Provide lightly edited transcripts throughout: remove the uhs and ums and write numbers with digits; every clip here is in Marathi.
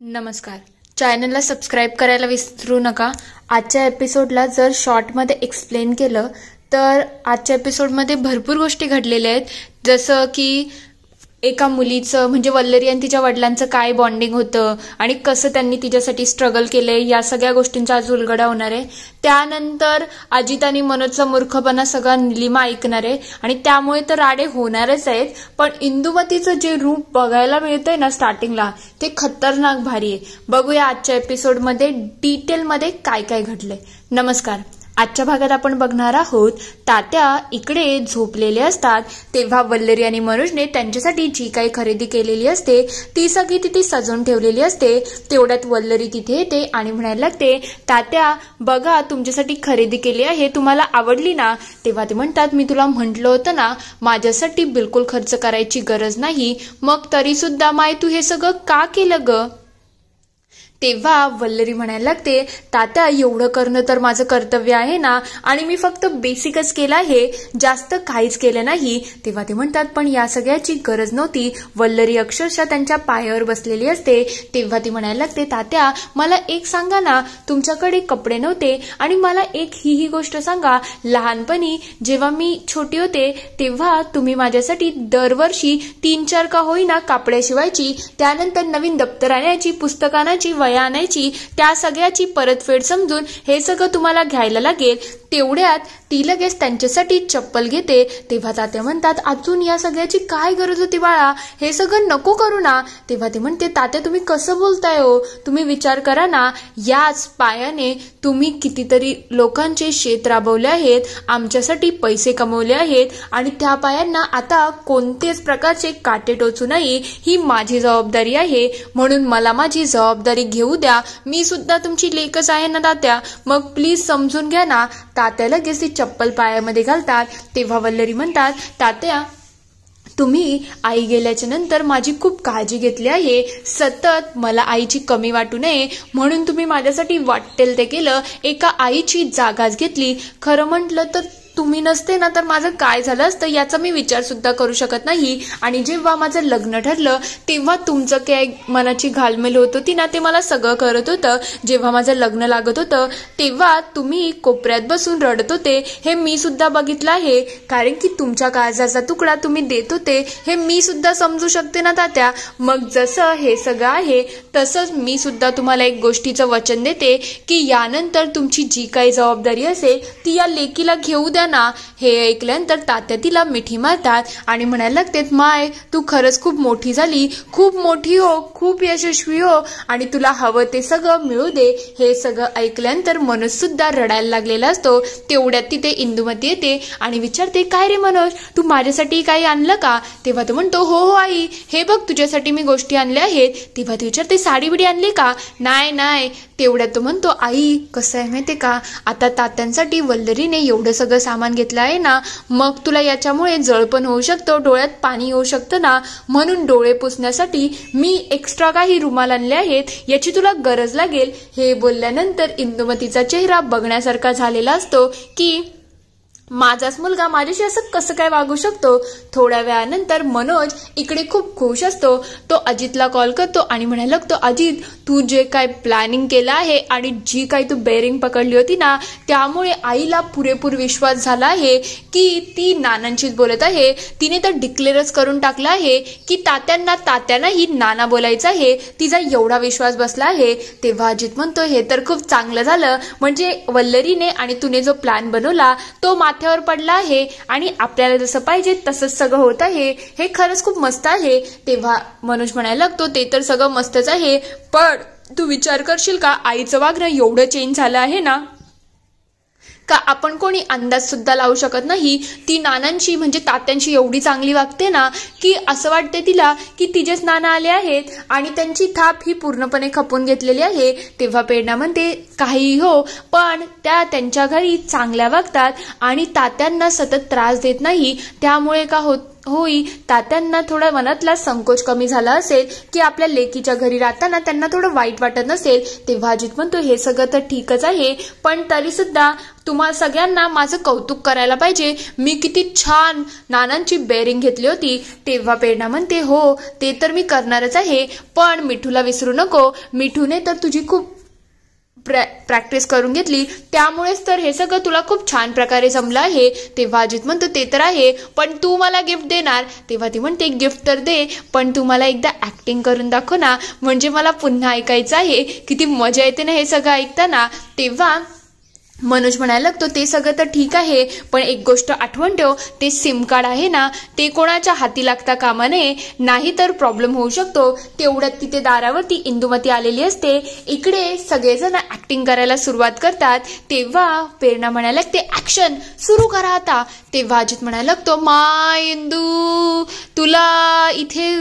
नमस्कार. चॅनलला सबस्क्राईब करायला विसरू नका. आजच्या एपिसोडला जर शॉर्टमध्ये एक्सप्लेन केलं तर आजच्या एपिसोडमध्ये भरपूर गोष्टी घडलेल्या आहेत. जसं की एका मुलीचं म्हणजे वल्लरी आणि तिच्या वडिलांचं काय बॉन्डिंग होतं आणि कसं त्यांनी तिच्यासाठी स्ट्रगल केलंय, या सगळ्या गोष्टींचा आज उलगडा होणार आहे. त्यानंतर अजित आणि मनोजचा मूर्खपणा सगळा निलिमा ऐकणार आहे आणि त्यामुळे तर राडे होणारच आहेत. पण इंदुमतीचं जे रूप बघायला मिळतंय ना स्टार्टिंगला, ते खतरनाक भारी आहे. बघूया आजच्या एपिसोडमध्ये डिटेलमध्ये काय काय घडलंय. नमस्कार. आजच्या भागात आपण बघणार आहोत, तात्या इकडे झोपलेले असतात तेव्हा वल्लरी आणि मनोजने त्यांच्यासाठी जी काही खरेदी केलेली असते ती सगळी तिथे सजवून ठेवलेली असते. तेवढ्यात वल्लरी तिथे येते आणि म्हणायला लागते, तात्या बघा तुमच्यासाठी खरेदी केली आहे, तुम्हाला आवडली ना? तेव्हा ते म्हणतात, मी तुला म्हटलं होतं ना माझ्यासाठी बिलकुल खर्च करायची गरज नाही, मग तरी सुद्धा माय तू हे सगळं का केलं ग? तेव्हा वल्लरी म्हणायला लागते, तात्या एवढं करणं तर माझं कर्तव्य आहे ना, आणि मी फक्त बेसिकच केलं आहे, जास्त काहीच केलं नाही. तेव्हा ते म्हणतात, पण या सगळ्याची गरज नव्हती. वल्लरी अक्षरशः त्यांच्या पायावर बसलेली असते. तेव्हा ती म्हणायला लागते, तात्या मला एक सांगा ना, तुमच्याकडे कपडे नव्हते आणि मला एक ही गोष्ट सांगा, लहानपणी जेव्हा मी छोटी होते तेव्हा तुम्ही माझ्यासाठी दरवर्षी 3-4 का होईना कापडे शिवायची, त्यानंतर नवीन दप्तर आणायची, पुस्तकांची वया आणायची, त्या सगळ्याची परतफेड समजून हे सगळं तुम्हाला घ्यायला लागेल. तेवढ्यात ती लगेच त्यांच्यासाठी चप्पल घेते. तेव्हा तात्या म्हणतात, अजून या सगळ्याची काय गरज होती बाळा, हे सगळं नको करू ना. तेव्हा ते म्हणते, तात्या तुम्ही कसं बोलताय हो, तुम्ही विचार करा ना, याच पायाने तुम्ही कितीतरी लोकांचे शेत राबवले आहेत, आमच्यासाठी पैसे कमवले आहेत आणि त्या पायांना आता कोणतेच प्रकारचे काटे टोचू नये, ही माझी जबाबदारी आहे. म्हणून मला माझी जबाबदारी घेऊ द्या. मी सुद्धा तुमची लेकच आहे ना तात्या, मग प्लीज समजून घ्या ना. तात्या लगेच ती चप्पल पायामध्ये घालतात. तेव्हा वल्लरी म्हणतात, तात्या तुम्ही आई गेल्याच्या नंतर माझी खूप काळजी घेतली आहे, सतत मला आईची कमी वाटू नये म्हणून तुम्ही माझ्यासाठी वाटेल ते केलं, एका आईची जागाच घेतली. खरं म्हटलं तर तुम्ही नसते ना तर माझं काय झालं असतं याचा मी विचार सुद्धा करू शकत नाही. आणि जेव्हा माझं लग्न ठरलं तेव्हा तुमचं काय मनाची घालमेल होत होती ना, ते मला सगळं करत होतं. जेव्हा माझं लग्न लागत होतं तेव्हा तुम्ही कोपऱ्यात बसून रडत होते, हे मी सुद्धा बघितलं आहे. कारण की तुमच्या काळजाचा तुकडा तुम्ही देत होते, हे मी सुद्धा समजू शकते ना तात्या. मग जसं हे सगळं आहे तसंच मी सुद्धा तुम्हाला एक गोष्टीचं वचन देते की यानंतर तुमची जी काही जबाबदारी असेल ती या लेकीला घेऊ द्या ना. हे ऐकल्यानंतर तात्या तिला मिठी मारतात आणि म्हणायला लागते, माय तू खरंच खूप मोठी झाली, खूप मोठी हो, खूप यशस्वी हो आणि तुला हवं ते सगळं मिळू दे. हे सगळं ऐकल्यानंतर मनोज सुद्धा रडायला लागलेला असतो. तेवढ्यात तिथे इंदुमती येते आणि विचारते, काय रे मनोज, तू माझ्यासाठी काही आणलं का? तेव्हा तो म्हणतो, हो हो आई, हे बघ तुझ्यासाठी मी गोष्टी आणल्या आहेत. तेव्हा ती विचारते, साडी बिडी आणली का? नाही. तेवढ्यात तो म्हणतो, आई कसं आहे माहितीये का, आता तात्यांसाठी वल्लरीने एवढं सगळं सामान घेतलं आहे ना, मग तुला याच्यामुळे जळपण होऊ शकतं, डोळ्यात पाणी येऊ शकतं ना, म्हणून डोळे पुसण्यासाठी मी एक्स्ट्रा काही रुमाल आणले आहेत, याची तुला गरज लागेल. हे बोलल्यानंतर इंदुमतीचा चेहरा बघण्यासारखा झालेला असतो की माझाच मुलगा माझ्याशी असं कसं काय वागू शकतो. थोड्या वेळानंतर मनोज इकडे खूप खुश असतो. तो अजितला कॉल करतो आणि म्हणायला लागतो, अजित तू जे काय प्लॅनिंग केलं आहे आणि जी काही तू बेरिंग पकडली होती ना, त्यामुळे आईला पुरेपूर विश्वास झाला आहे की ती नानांशीच बोलत आहे. तिने तर डिक्लेअरच करून टाकलं आहे की तात्यांनाही नाना बोलायचं आहे. तिचा एवढा विश्वास बसला आहे. तेव्हा अजित म्हणतो, हे तर खूप चांगलं झालं, म्हणजे वल्लरीने आणि तुने जो प्लॅन बनवला तो माथ्यावर पडला आहे आणि आपल्याला जसं पाहिजे तसंच सगळं होत आहे. हे खरंच खूप मस्त आहे. तेव्हा मनोज म्हणायला लागतो, ते तर सगळं मस्तच आहे, पण तू विचार करशील का आईचं वागणं एवढं चेंज झालं आहे ना, का आपण कोणी अंदाज सुद्धा लावू शकत नाही. ती नानांची म्हणजे तात्यांची एवढी चांगली वागते ना की असं वाटते तिला की तिचेच नाना आले आहेत आणि त्यांची थाप ही पूर्णपणे खपून घेतलेली आहे. तेव्हा प्रेरणा म्हणते, काही हो, पण त्या त्यांच्या घरी चांगल्या वागतात आणि तात्यांना सतत त्रास देत नाही, त्यामुळे का होई तात्यांना थोडा मनातला संकोच कमी झाला असेल की आपल्या लेकीच्या घरी राहताना त्यांना थोडं वाईट वाटत नसेल, तेव्हा अजित म्हणतो हे सगळं तर ठीकच आहे, पण तरी सुद्धा तुम्हा सगळ्यांना माझं कौतुक करायला पाहिजे, मी किती छान नानांची बेअरिंग घेतली होती. तेव्हा प्रेरणा म्हणते हो ते तर मी करणारच आहे, पण मिठूला विसरू नको, मिठूने तर तुझी खूप प्रॅक्टिस करून घेतली, त्यामुळेच तर हे सगळं तुला खूप छान प्रकारे जमलं आहे. तेव्हा अजित म्हणतो ते तर आहे, पण तू मला गिफ्ट देणार. तेव्हा ती म्हणते गिफ्ट तर दे, पण तू मला एकदा ऍक्टिंग करून दाखव ना, म्हणजे मला पुन्हा ऐकायचं आहे. किती मजा येते ना हे सगळं ऐकताना. तेव्हा मनोज म्हणायला लागतो ते सगळं तर ठीक आहे, पण एक गोष्ट आठवण ठेव, ते सिम कार्ड आहे ना ते कोणाच्या हाती लागता कामा नये, नाही तर प्रॉब्लेम होऊ शकतो. तेवढ्यात तिथे दारावरती इंदुमती आलेली असते. इकडे सगळेजण ऍक्टिंग करायला सुरुवात करतात. तेव्हा प्रेरणा म्हणायला लागते ऍक्शन सुरू करा आता. तेव्हा अजित म्हणायला लागतो माय इंदू तुला इथे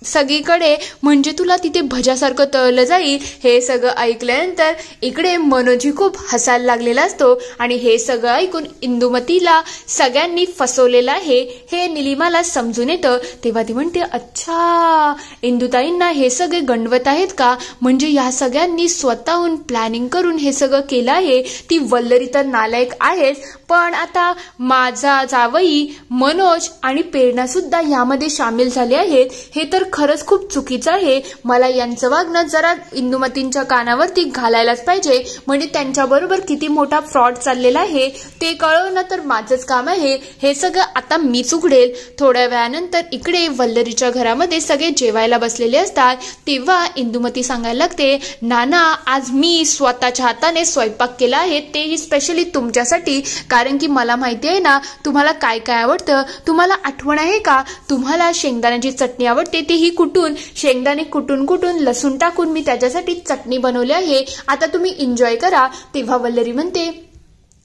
सगळीकडे म्हणजे तुला तिथे भजासारखं तळलं जाईल. हे सगळं ऐकल्यानंतर इकडे मनोजी खूप हसायला लागलेला असतो आणि हे सगळं ऐकून इंदुमतीला सगळ्यांनी फसवलेलं आहे हे निलिमाला समजून येतं. तेव्हा ती म्हणते अच्छा इंदुताईंना हे सगळे गंडवत आहेत का, म्हणजे या सगळ्यांनी स्वतःहून प्लॅनिंग करून हे सगळं केलं आहे. ती वल्लरी तर नालायक आहेच, पण आता माझा जावई मनोज आणि प्रेरणा सुद्धा यामध्ये सामील झाले आहेत, हे तर खरंच खूप चुकीचं आहे. मला यांचं वागणं जरा इंदुमतींच्या कानावरती घालायलाच पाहिजे, म्हणजे त्यांच्याबरोबर किती मोठा फ्रॉड चाललेला आहे ते कळवणं तर माझंच काम आहे. हे सगळं आता मीच उघडेल. थोड्या वेळानंतर इकडे वल्लरीच्या घरामध्ये सगळे जेवायला बसलेले असतात. तेव्हा इंदुमती सांगायला लागते नाना आज मी स्वतःच्या हाताने स्वयंपाक केला आहे, तेही स्पेशली तुमच्यासाठी, कारण की मला माहिती आहे ना तुम्हाला काय काय आवडतं. तुम्हाला आठवण आहे का तुम्हाला शेंगदाण्याची चटणी आवडते, तेही कुटून शेंगदाणे कुटून लसूण टाकून मी त्याच्यासाठी चटणी बनवली आहे, आता तुम्ही एन्जॉय करा. तेव्हा वल्लरी म्हणते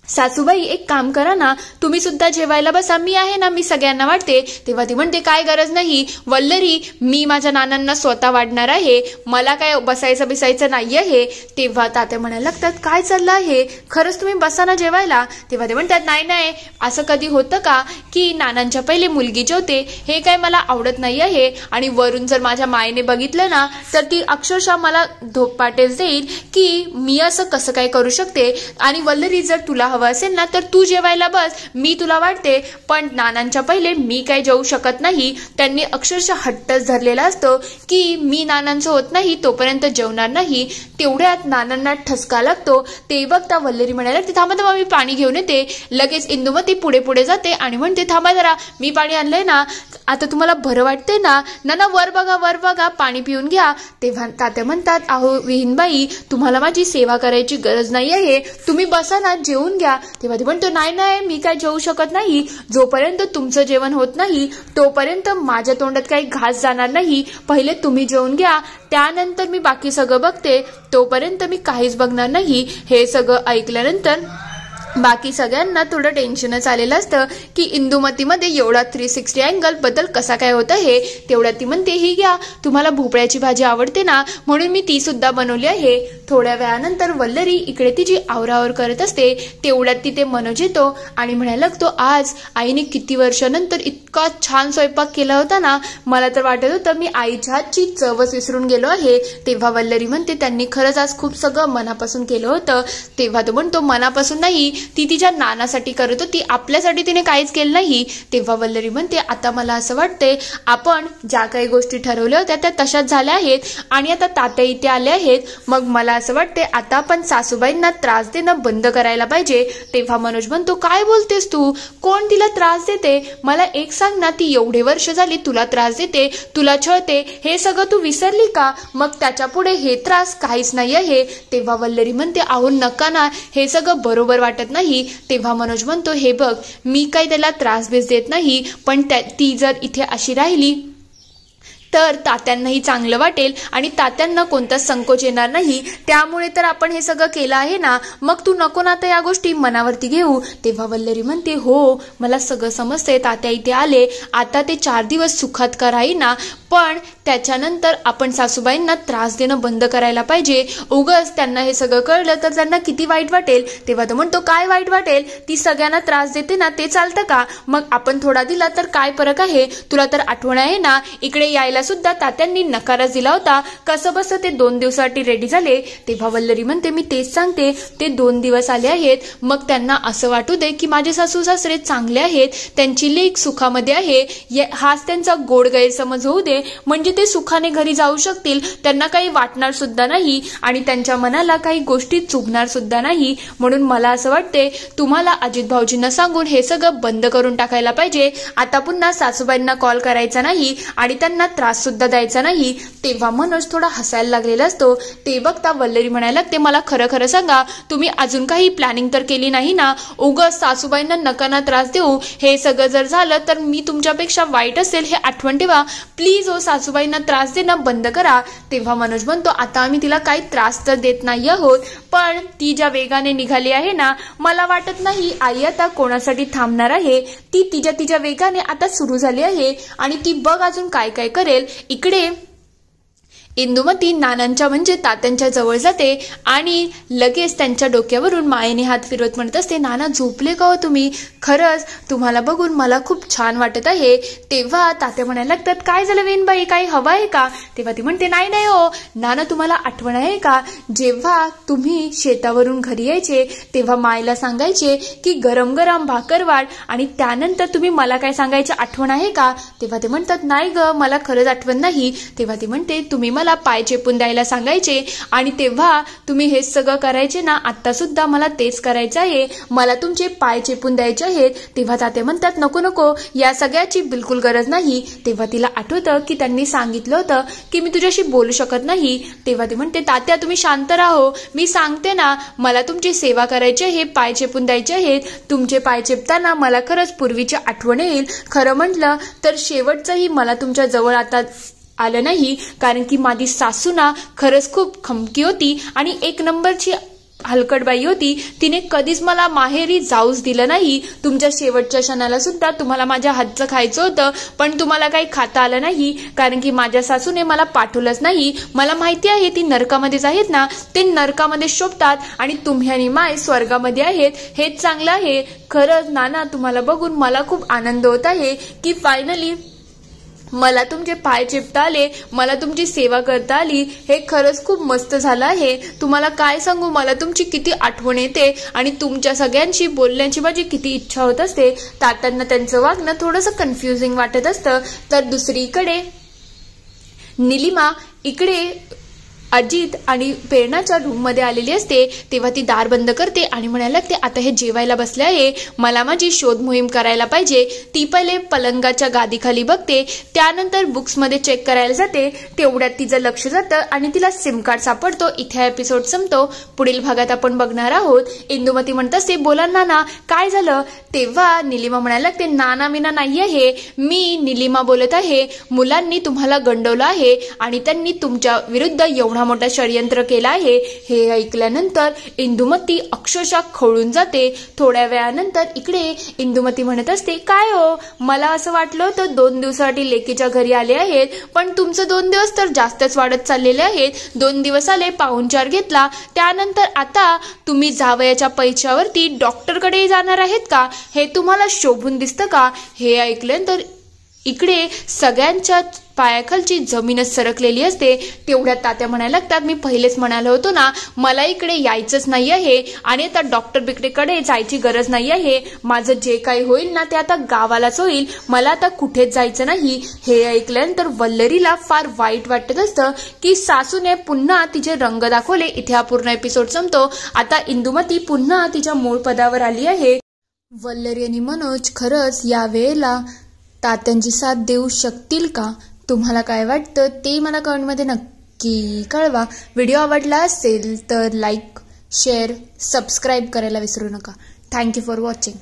सासूबाई एक काम करा ना, तुम्ही सुद्धा जेवायला बसा, मी आहे ना, मी सगळ्यांना वाटते. तेव्हा ती म्हणते काय गरज नाही वल्लरी, मी माझ्या नानांना स्वतः वाढणार आहे, मला काय बसायचं नाही आहे. तेव्हा तात्या म्हणायला लागतात काय चाललं आहे, खरंच तुम्ही बसा ना जेवायला. तेव्हा ते म्हणतात नाही असं कधी होतं का की नानांच्या पहिले मुलगी जेवते, हे काय मला आवडत नाही आहे. आणि वरून जर माझ्या मायेने बघितलं ना तर ती अक्षरशः मला धोपाटेच देईल की मी असं कसं काय करू शकते. आणि वल्लरी जर तुला हवं असेल ना तर तू जेवायला बस, मी तुला वाटते, पण नानांच्या पहिले मी काय जेवू शकत नाही. त्यांनी अक्षरशः हट्टच धरलेला असतो की मी नानांचं होत नाही तोपर्यंत जेवणार नाही. तेवढ्यात नानांना ठसका लागतो. ते बघता वल्लरी म्हणायला लागते थांबा मी पाणी घेऊन येते. लगेच इंदुमती पुढे जाते आणि म्हणते थांबा जरा, मी पाणी आणलंय ना, आता तुम्हाला बरं वाटते ना. नाना वर बघा पाणी पिऊन घ्या. तेव्हा तात्या म्हणतात अहो विहीनबाई तुम्हाला माझी सेवा करायची गरज नाही आहे, तुम्ही बसा ना जेवून घ्या. तेव्हा ती म्हणतो नाही मी काय जेवू शकत नाही, जोपर्यंत तुमचं जेवण होत नाही तोपर्यंत माझ्या तोंडात काही घास जाणार नाही. पहिले तुम्ही जेवून घ्या, त्यानंतर मी बाकी सगळं बघते, तोपर्यंत मी काहीच बघणार नाही. हे सगळं ऐकल्यानंतर बाकी सगळ्यांना थोडं टेन्शनच आलेलं असतं की इंदुमतीमध्ये एवढा 360 अँगल बद्दल कसा काय होतं हे. तेवढ्यात ती म्हणते ही घ्या, तुम्हाला भोपळ्याची भाजी आवडते ना म्हणून मी ती सुद्धा बनवली आहे. थोड्या वेळानंतर वल्लरी इकडे तिची आवरावर करत असते. तेवढ्यात तिथे मनोज येतो आणि म्हणायला लागतो आज आईने किती वर्षानंतर इतका छान स्वयंपाक केला होता ना, मला तर वाटत होतं मी आईच्या हातची चवच विसरून गेलो आहे. तेव्हा वल्लरी म्हणते त्यांनी खरंच आज खूप सगळं मनापासून केलं होतं. तेव्हा तो म्हणतो मनापासून नाही, ती तिच्या नानासाठी करत होती, आपल्यासाठी तिने काहीच केलं नाही. तेव्हा वल्लरी म्हणते आता मला असं वाटते आपण ज्या काही गोष्टी ठरवल्या होत्या त्या तशाच झाल्या आहेत आणि आता तात्या इथे आले आहेत, मग मला असं वाटते आता आपण सासूबाईंना त्रास देणं बंद करायला पाहिजे. तेव्हा मनोज म्हणतो काय बोलतेस तू, कोण तिला त्रास देते, मला एक सांग ना, ती एवढे वर्ष झाली तुला त्रास देते, तुला छळते, हे सगळं तू विसरली का, मग त्याच्या पुढे हे त्रास काहीच नाही आहे. तेव्हा वल्लरी म्हणते अहो नका ना, हे सगळं बरोबर वाटत नाही. तेव्हा मनोज म्हणतो हे बघ मी काही त्याला त्रास देत नाही, पण ती जर इथे अशी राहिली तर तात्यांनाही चांगलं वाटेल आणि तात्यांना कोणताच संकोच येणार नाही. त्यामुळे तर आपण हे सगळं केलं आहे ना, मग तू नको ना तर या गोष्टी मनावरती घेऊ. तेव्हा वल्लरी म्हणते, हो मला सगळं समजतंय, तात्या इथे आले, आता ते 4 दिवस सुखात का राहीना, पण त्याच्यानंतर आपण सासूबाईंना त्रास देणं बंद करायला पाहिजे. उगाच त्यांना हे सगळं कळलं तर त्यांना किती वाईट वाटेल. तेव्हा तो म्हणतो, काय वाईट वाटेल, ती सगळ्यांना त्रास देते ना, ते चालतं का, मग आपण थोडा दिला तर काय फरक आहे. तुला तर आठवण आहे ना, इकडे यायला सुद्धा तात्यांनी नकारच दिला होता, कसं बस ते 2 दिवसासाठी रेडी झाले. तेव्हा वल्लरी म्हणते, मी तेच सांगते, ते 2 दिवस आले आहेत, मग त्यांना असं वाटू दे की माझे सासू सासरे चांगले आहेत, त्यांची लेक सुखामध्ये आहे, हाच त्यांचा गोड गैरसमज होऊ दे, म्हणजे ते सुखाने घरी जाऊ शकतील, त्यांना काही वाटणार सुद्धा नाही आणि त्यांच्या मनाला काही गोष्टी चुभणार सुद्धा नाही. म्हणून मला असं वाटते तुम्हाला अजित भाऊजींना सांगून हे सगळं बंद करून टाकायला पाहिजे. आता पुन्हा सासूबाईंना कॉल करायचा नाही आणि त्यांना त्रास सुद्धा द्यायचा नाही. तेव्हा मनोज थोडा हसायला लागलेला असतो. ते बघता वल्लरी म्हणायला लागते, मला खरं खरं सांगा, तुम्ही अजून काही प्लॅनिंग तर केली नाही ना, उगाच सासूबाईंना नकाना त्रास देऊ, हे सगळं जर झालं तर मी तुमच्यापेक्षा वाईट असेल हे आठवण ठेवा. प्लीज हो, सासूबाईंना त्रास देणं बंद करा. तेव्हा मनोज म्हणतो, आता आम्ही तिला काही त्रास तर देत नाही आहोत, पण ती ज्या वेगाने निघाली आहे ना, मला वाटत नाही आई आता कोणासाठी थांबणार आहे. ती तिच्या वेगाने आता सुरू झाली आहे आणि ती बघ अजून काय काय करेल. इकडे इंदुमती नानांच्या म्हणजे तात्यांच्या जवळ जाते आणि लगेच त्यांच्या डोक्यावरून मायेने हात फिरवत म्हणत असते, नाना झोपले का हो तुम्ही, खरंच तुम्हाला बघून मला खूप छान वाटत आहे. तेव्हा तात्या म्हणायला लागतात, काय झालं वेणबाई, काही हवं आहे का. तेव्हा ती म्हणते, नाही नाही हो नाना, तुम्हाला आठवण आहे का, जेव्हा तुम्ही शेतावरून घरी यायचे तेव्हा मायला सांगायचे की गरम गरम भाकर वाढ आणि त्यानंतर तुम्ही मला काय सांगायचे, आठवण आहे का. तेव्हा ते म्हणतात, नाही ग मला खरंच आठवण नाही. तेव्हा ती म्हणते, तुम्ही मला पाय चेपून द्यायला सांगायचे आणि तेव्हा तुम्ही हे सगळं करायचे ना, आता सुद्धा मला तेच करायचं आहे, मला तुमचे पाय चेपून द्यायचे आहेत. तेव्हा तात्या म्हणतात, नको नको, या सगळ्याची बिलकुल गरज नाही. तेव्हा तिला आठवतं की त्यांनी सांगितलं होतं की मी तुझ्याशी बोलू शकत नाही. तेव्हा ती म्हणते, तात्या तुम्ही शांत राहो, मी सांगते ना, मला तुमची सेवा करायची आहे, पाय चेपून द्यायचे आहेत. तुमचे पाय चेपताना मला खरंच पूर्वीची आठवण येईल. खरं म्हटलं तर शेवटचंही मला तुमच्या जवळ आता आलं नाही, कारण की माझी सासू ना खरंच खूप खमकी होती आणि 1 नंबरची हलकटबाई होती. तिने कधीच मला माहेरी जाऊच दिलं नाही. तुमच्या शेवटच्या क्षणाला सुद्धा तुम्हाला माझ्या हातचं खायचं होतं, पण तुम्हाला काही खाता आलं नाही, कारण की माझ्या सासूने मला पाठवलंच नाही. मला माहिती आहे ती नरकामध्येच आहेत ना, ते नरकामध्ये शोभतात आणि तुम्ही आणि माय स्वर्गामध्ये आहेत, हेच चांगलं आहे. खरंच नाना, तुम्हाला बघून मला खूप आनंद होत आहे की फायनली मला तुमचे पाय चेपता आले, मला तुमची सेवा करता आली, हे खरंच खूप मस्त झालं आहे. तुम्हाला काय सांगू, मला तुमची किती आठवण येते आणि तुमच्या सगळ्यांशी बोलण्याची माझी किती इच्छा होत असते. तात्यांना त्यांचं वागणं थोडंसं कन्फ्युजिंग वाटत असतं. तर दुसरीकडे निलिमा इकडे अजित आणि प्रेरणाच्या रूममध्ये आलेली असते. तेव्हा ती दार बंद करते आणि म्हणायला लागते, आता हे जेवायला बसले आहे, मला माझी शोध मोहीम करायला पाहिजे. ती पहिले पलंगाच्या गादीखाली बघते, त्यानंतर बुक्समध्ये चेक करायला जाते. तेवढ्यात तिचं लक्ष जातं आणि तिला सिम कार्ड सापडतो. इथे एपिसोड संपतो. पुढील भागात आपण बघणार आहोत. इंदुमती म्हणत असते, बोला नाना काय झालं. तेव्हा निलिमा म्हणायला लागते, नाना मीना नाही आहे, मी निलिमा बोलत आहे. मुलांनी तुम्हाला गंडवलं आहे आणि त्यांनी तुमच्या विरुद्ध एवढा मोठा षडयंत्र केला आहे. हे ऐकल्यानंतर इंदुमती अक्षरशः खवळून जाते. थोड्या वेळानंतर इकडे इंदुमती म्हणत असते, काय हो, मला असं वाटलं होतं 2 दिवसासाठी लेकीच्या घरी आले आहेत, पण तुमचं 2 दिवस तर जास्तच वाढत चाललेले आहेत. 2 दिवस आले, पाहुणचार घेतला, त्यानंतर आता तुम्ही जावयाच्या पैशावरती डॉक्टरकडे जाणार आहेत का, हे तुम्हाला शोभून दिसतं का. हे ऐकल्यानंतर इकडे सगळ्यांच्या पायाखालची जमीनच सरकलेली असते. तेवढ्यात तात्या म्हणायला लागतात, मी पहिलेच म्हणालो होतो ना, मला इकडे यायचंच नाही आहे आणि आता डॉक्टर बिकडेकडे जायची गरज नाही आहे. माझं जे काही होईल ना ते आता गावालाच होईल, मला आता कुठेच जायचं नाही. हे ऐकल्यानंतर वल्लरीला फार वाईट वाटत असतं की सासूने पुन्हा तिचे रंग दाखवले. इथे हा पूर्ण एपिसोड संपतो. आता इंदुमती पुन्हा तिच्या मूळ पदावर आली आहे. वल्लरी आणि मनोज खरंच या वेळेला तात्यांची साथ देऊ शकतील का, तुम्हाला काय वाटतं ते मला कमेंटमध्ये नक्की कळवा. व्हिडिओ आवडला असेल तर लाईक, शेअर, सबस्क्राईब करायला विसरू नका. Thank you for watching.